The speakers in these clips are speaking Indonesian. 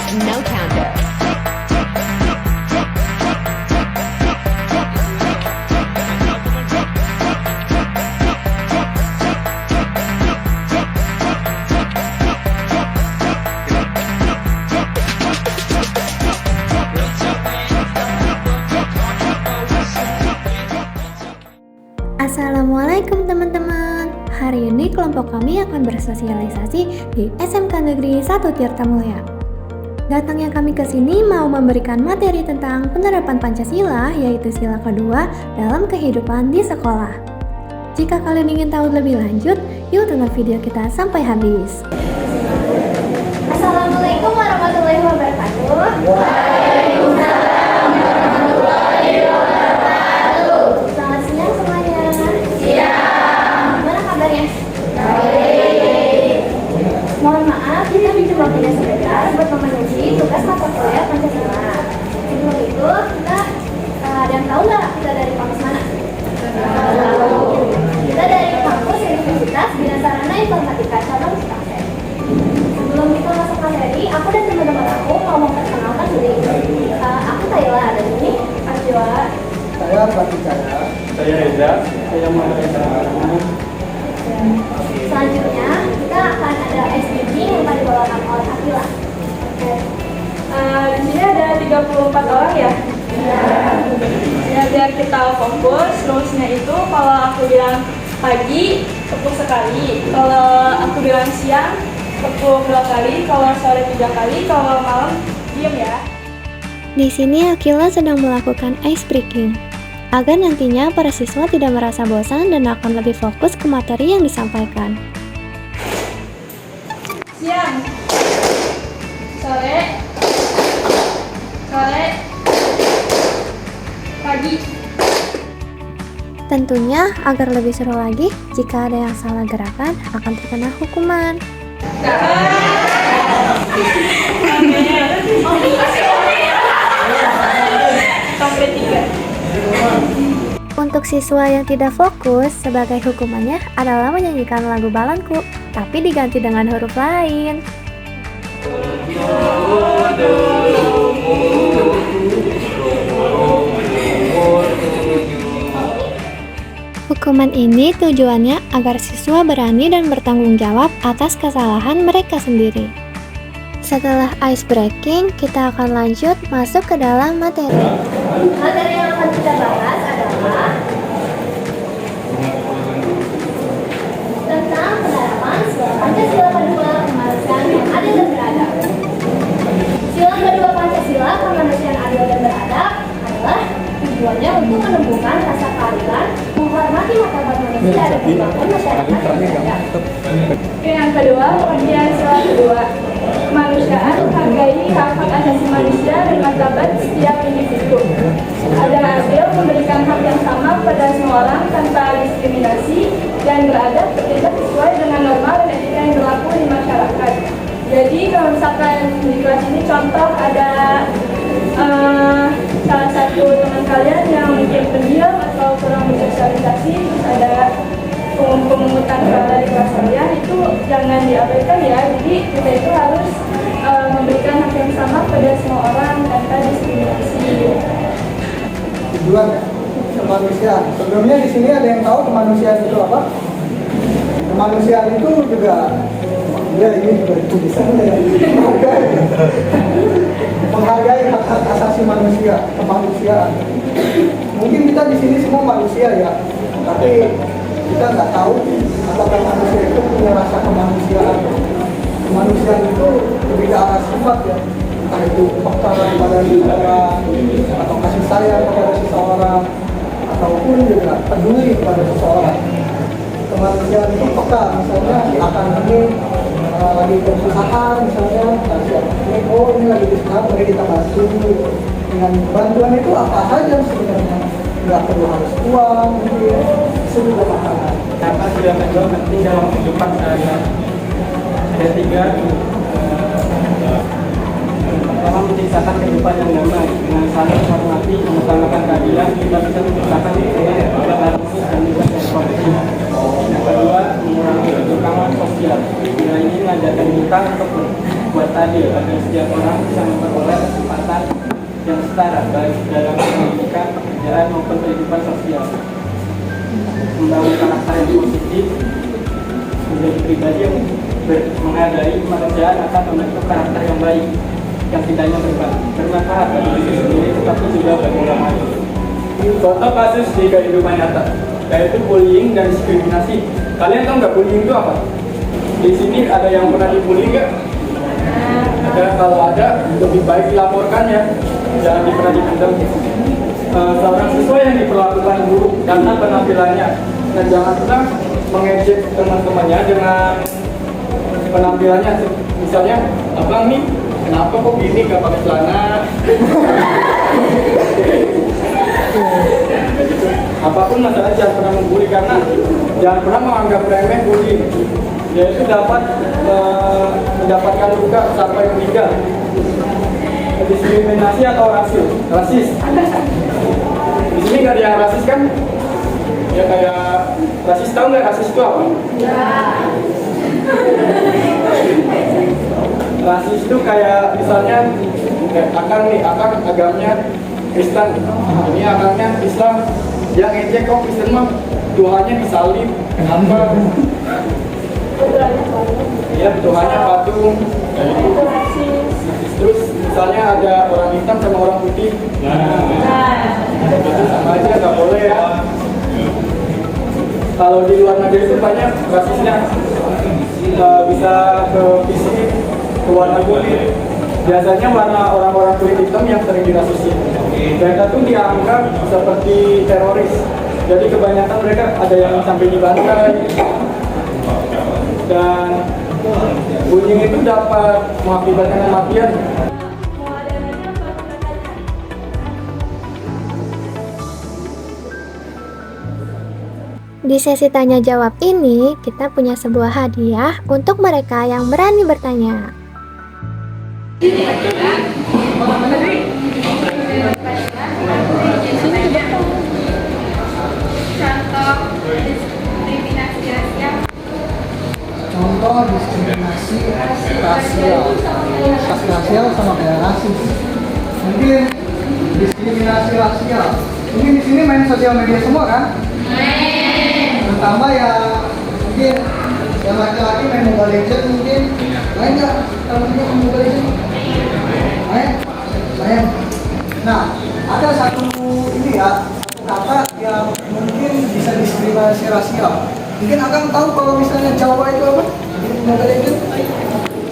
no counter. Assalamualaikum teman-teman. Hari ini kelompok kami akan bersosialisasi di SMK Negeri 1 Tirtamulya. Datangnya kami ke sini mau memberikan materi tentang penerapan Pancasila, yaitu sila kedua dalam kehidupan di sekolah. Jika kalian ingin tahu lebih lanjut, yuk tonton video kita sampai habis. Assalamualaikum warahmatullahi wabarakatuh. Selamat siang semuanya. Gimana kabarnya? Mohon maaf, kita minjem waktunya sebentar buat memenuhi tugas mata kuliah Pancasila. Sebelum itu, kita ada yang tahu nggak kita dari kampus mana? Kita dari kampus Universitas Bina Sarana Informatika Cabang Cikampek. Sebelum kita masuk materi, aku dan teman-teman aku mau memperkenalkan diri. Aku Tayla, dan ini Mas Joa. Saya Pak Cahaya. Saya Reza. Saya Muhammad Reza. Selanjutnya, kita akan ada SBG yang akan dibawakan oleh Akila. Oke. Di sini ada 34 orang ya? Ya, biar kita fokus, rulesnya itu kalau aku bilang pagi, tepuk sekali. Kalau aku bilang siang, tepuk 2 kali. Kalau sore 3 kali, kalau malam, diam ya. Di sini Akila sedang melakukan ice breaking agar nantinya para siswa tidak merasa bosan dan akan lebih fokus ke materi yang disampaikan. Siang, sore, pagi. Tentunya agar lebih seru lagi, jika ada yang salah gerakan akan terkena hukuman. Sampai 3. Untuk siswa yang tidak fokus, sebagai hukumannya adalah menyanyikan lagu Balanku, tapi diganti dengan huruf lain. Hukuman ini tujuannya agar siswa berani dan bertanggung jawab atas kesalahan mereka sendiri. Setelah ice breaking, kita akan lanjut masuk ke dalam materi. Materi yang akan kita bahas adalah tentang penerapan sila Pancasila kedua kemanusiaan yang adil dan beradab. Sila kedua Pancasila kemanusiaan adil dan beradab adalah tujuannya untuk menumbuhkan rasa keadilan, menghormati martabat manusia dan membangun masyarakat yang beradab. Yang kedua, pengertian sila kedua. Kemanusiaan menghargai hak-hak asasi manusia dan martabat setiap individu. Adil adil memberikan hak yang sama pada semua orang tanpa diskriminasi dan beradab bertindak sesuai dengan norma dan etika yang berlaku di masyarakat. Jadi kalau misalkan di kelas ini contoh ada salah satu teman kalian yang mungkin pendiam atau kurang bersosialisasi, terus ada pemungutan suara di kelas kalian, itu jangan diabaikan ya. Jadi kita itu harus memberikan hak yang sama pada semua orang tanpa diskriminasi. Tujuan kemanusiaan. Sebelumnya di sini ada yang tahu kemanusiaan itu apa? Kemanusiaan itu juga, ya ini juga itu bisa menghargai hak-hak asasi manusia, kemanusiaan. Mungkin kita di sini semua manusia ya, tapi kita nggak tahu apakah manusia itu punya rasa kemanusiaan. Kemanusiaan itu lebih ke arah sifat ya, entah itu peka kepada seseorang atau kasih sayang kepada seseorang ataupun juga peduli kepada seseorang. Kemanusiaan itu peka, misalnya akan ini lagi kesusahan, misalnya ini lagi kesusahan, mari kita bantu. Dengan bantuan itu apa saja sebenarnya, nggak perlu harus uang, mungkin sebuah makanan. Apa sudah menjawab penting dalam kehidupan sehari-hari? Ada 3. Pertama, menciptakan kehidupan yang damai dengan saling menghormati, mengutamakan keadilan. Kita bisa menciptakan kehidupan yang harmonis dan juga korupsi. Yang kedua, mengurangi ketimpangan sosial sosial. Nilai ini mengajarkan kita untuk berbuat adil agar setiap orang bisa memperoleh kesempatan yang setara baik dalam pendidikan, pekerjaan maupun kehidupan sosial. Membangun karakter yang positif menjadi pribadi yang menghargai kemanusiaan akan membentuk karakter yang baik yang tidaknya bermanfaat bagi diri sendiri tetapi juga bagi orang lain. Contoh kasus di kehidupan nyata, yaitu bullying dan diskriminasi. Kalian tahu nggak bullying itu apa? Di sini ada yang pernah dibully nggak? Ada, kalau ada lebih baik dilaporkan ya, jangan pernah dipendam. Seorang siswa yang diperlakukan buruk karena penampilannya, dan jangan pernah mengejek teman-temannya dengan penampilannya. Misalnya, abang nih, kenapa kok gini gak pakai celana? Apapun masalah jangan pernah membuli, karena jangan pernah menganggap remeh bully, yaitu dapat mendapatkan luka sampai meninggal. Diskriminasi atau rasis. Di sini nggak ada yang rasis kan? Ya kayak rasis, tahu nggak rasis itu apa? Ya. Rasis itu kayak misalnya akang agamanya Kristen, ini agamanya Islam, yang ngejek kok Kristen mah Tuhannya disalib, kenapa? Ya Tuhannya patung, kayak gitu. Terus misalnya ada orang hitam sama orang putih, itu sama aja nggak boleh ya. Kalau di luar negeri itu banyak rasisnya, bisa ke fisik, ke warna kulit. Biasanya warna orang-orang kulit hitam yang sering dirasisi. Mereka tuh dianggap seperti teroris. Jadi kebanyakan mereka ada yang sampai dibantai. Dan bullying itu dapat mengakibatkan kematian. Di sesi tanya jawab ini, kita punya sebuah hadiah untuk mereka yang berani bertanya. Contoh diskriminasi rasial. Rasial sama kayak rasis. Mungkin diskriminasi rasial. Mungkin di sini main sosial media semua kan? Terutama ya mungkin yang laki-laki main Mobile Legends mungkin. Main nggak? Kalau main Mobile Legends? Main. Nah, ada satu ini ya, kata yang mungkin bisa diskriminasi rasial. Mungkin akan tahu kalau misalnya Jawa itu apa? Mobile Legends.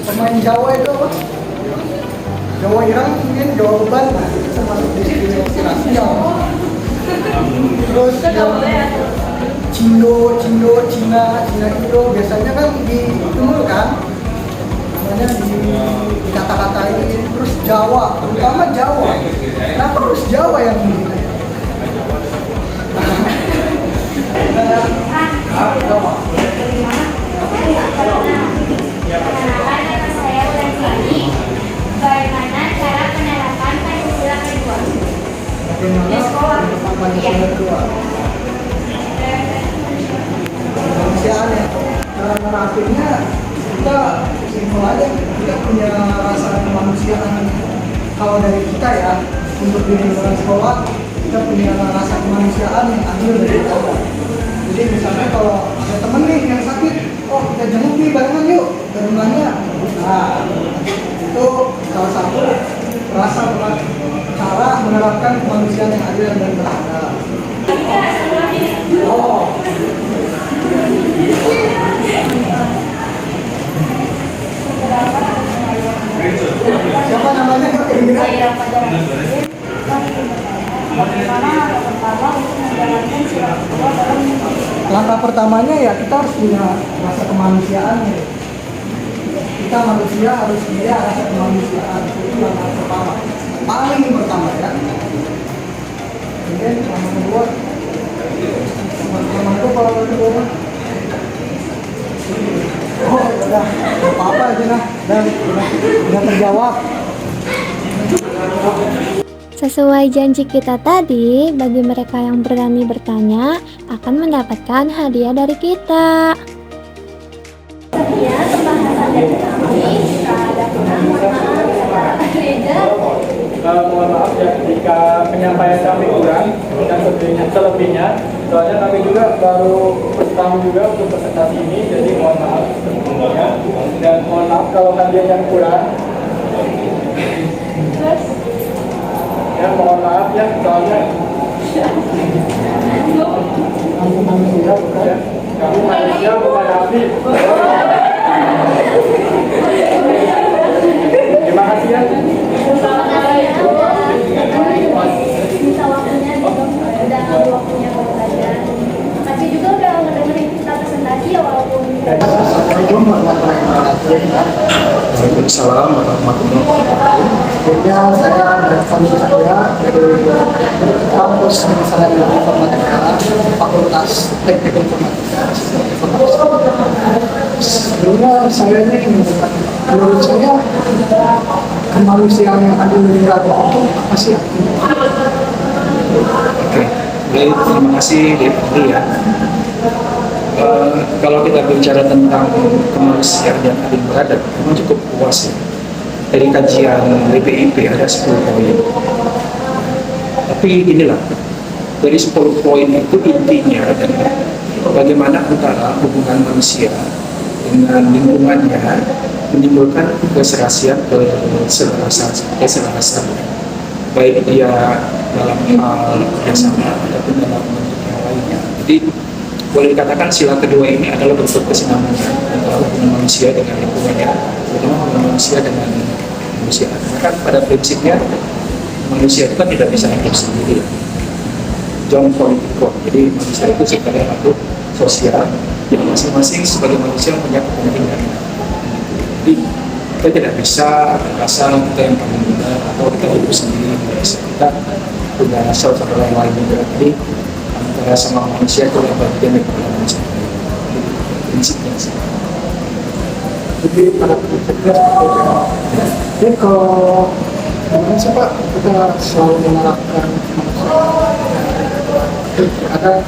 Pemain Jawa itu apa? Jawa Irang mungkin, Jawa Beban, nah itu termasuk diskriminasi rasial. Terus yang Cina Indo biasanya kan ditumur kan, namanya di kata-katain. Terus Jawa, terutama Jawa. Kenapa harus Jawa yang ini? Bagaimana cara penerapan Pancasila kedua? Bagaimana penerapan Pancasila kedua? Kemanusiaan ya. Cara menerapinnya kita simpel aja. Kita punya rasa kemanusiaan. Kalau dari kita ya, untuk di lingkungan sekolah kita punya rasa kemanusiaan yang adil dari kita. Jadi misalnya kalau ada temen nih yang sakit, oh kita jenguk nih barengan yuk ke rumahnya. Nah, itu salah satu cara menerapkan kemanusiaan yang adil dan beradab. Oh. Siapa namanya? Langkah pertamanya ya kita harus punya rasa kemanusiaan. Kita manusia harus punya rasa kemanusiaan. Itu langkah pertama. Paling pertama ya. Kemudian yang kedua, kalau kedua, oh udah apa aja nah, dan udah terjawab. Sesuai janji kita tadi, bagi mereka yang berani bertanya akan mendapatkan hadiah dari kita. Sekian Mohon maaf ya jika penyampaian kami kurang dan selebihnya. Soalnya kami juga baru pertama juga untuk presentasi ini, jadi mohon maaf sebelumnya. Dan mohon maaf kalau kalian yang kurang. Ya mohon maaf ya, soalnya kami manusia bukan ya. Kami manusia bukan nabi. Terima kasih ya. Bisa waktunya udah ngambil waktunya buat belajar. Makasih juga udah ngedengerin kita presentasi ya walaupun Assalamualaikum warahmatullahi wabarakatuh. Waalaikumsalam warahmatullahi wabarakatuh. Akhirnya saya bersama saya dari kampus Misalnya Informatika, Fakultas Teknik Informatika. Sebelumnya saya ini menurut saya kemanusiaan yang ada di Raga itu apa sih? Oke, baik, terima kasih Devi ya. Kalau kita bicara tentang kemanusiaan yang adil beradab, memang cukup luas ya. Dari kajian BPIP ada 10 poin. Tapi inilah, dari 10 poin itu intinya adalah bagaimana antara hubungan manusia dengan lingkungannya menimbulkan keserasian keserakasan, baik dia dalam hal kerjasama ataupun dalam bentuk yang lainnya. Jadi boleh dikatakan sila kedua ini adalah bentuk kesinambungan antara hubungan manusia dengan lingkungannya, bagaimana hubungan manusia dengan manusia. Karena kan pada prinsipnya manusia itu kan tidak bisa hidup sendiri. John Politico, jadi manusia itu sebagai makhluk sosial, jadi masing-masing sebagai manusia punya kepentingan. Jadi kita tidak bisa merasa kita yang paling benar atau kita hidup sendiri, tidak bisa. Kita punya saudara yang lain juga. Jadi antara sama manusia itu yang bagian dari manusia. Prinsipnya sih. Jadi pada prinsipnya seperti itu. Jadi kalau gimana sih Pak, kita selalu menerapkan ada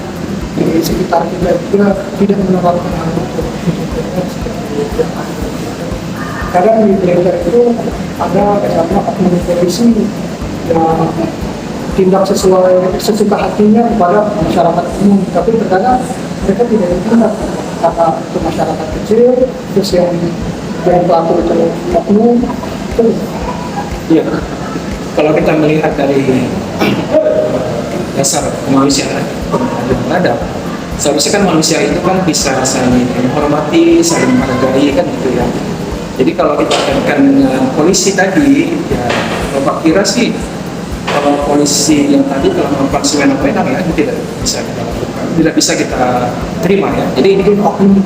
di sekitar kita juga tidak menerapkan hal itu. Kadang di gereja itu ada misalnya oknum polisi yang tindak sesuai sesuka hatinya kepada masyarakat umum, tapi terkadang mereka tidak ditindak karena itu masyarakat kecil, terus yang pelaku itu oknum. Iya, kalau kita melihat dari dasar kemanusiaan yang beradab, seharusnya kan manusia itu kan bisa saling menghormati, saling menghargai kan gitu ya. Jadi kalau kita kaitkan dengan polisi tadi, ya Bapak kira sih kalau polisi yang tadi telah melakukan sewenang-wenang ya, itu tidak bisa kita lakukan, tidak bisa kita terima ya. Jadi ini oknum,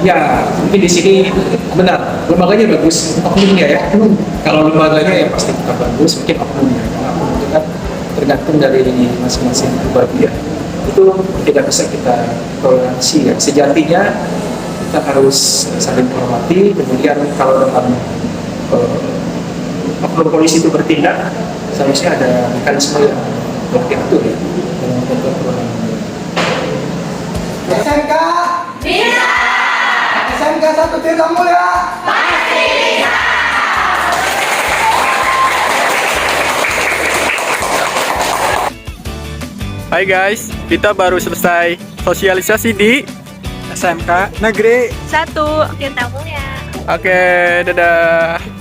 ya mungkin di sini benar lembaganya bagus, oknumnya ya. Kalau lembaganya ya pasti kita bagus, mungkin oknumnya. Karena oknum itu kan tergantung dari masing-masing pribadi ya. Itu tidak bisa kita toleransi ya. Sejatinya kita harus saling menghormati. Kemudian kalau dalam oknum polisi itu bertindak, seharusnya ada mekanisme yang diatur ya dalam bentuk perundang-undangan. SMK bisa. SMK 1 Tirta Mulia pasti bisa. Hai guys, kita baru selesai sosialisasi di SMK Negeri 1 Tirta Mulia. Oke, dadah.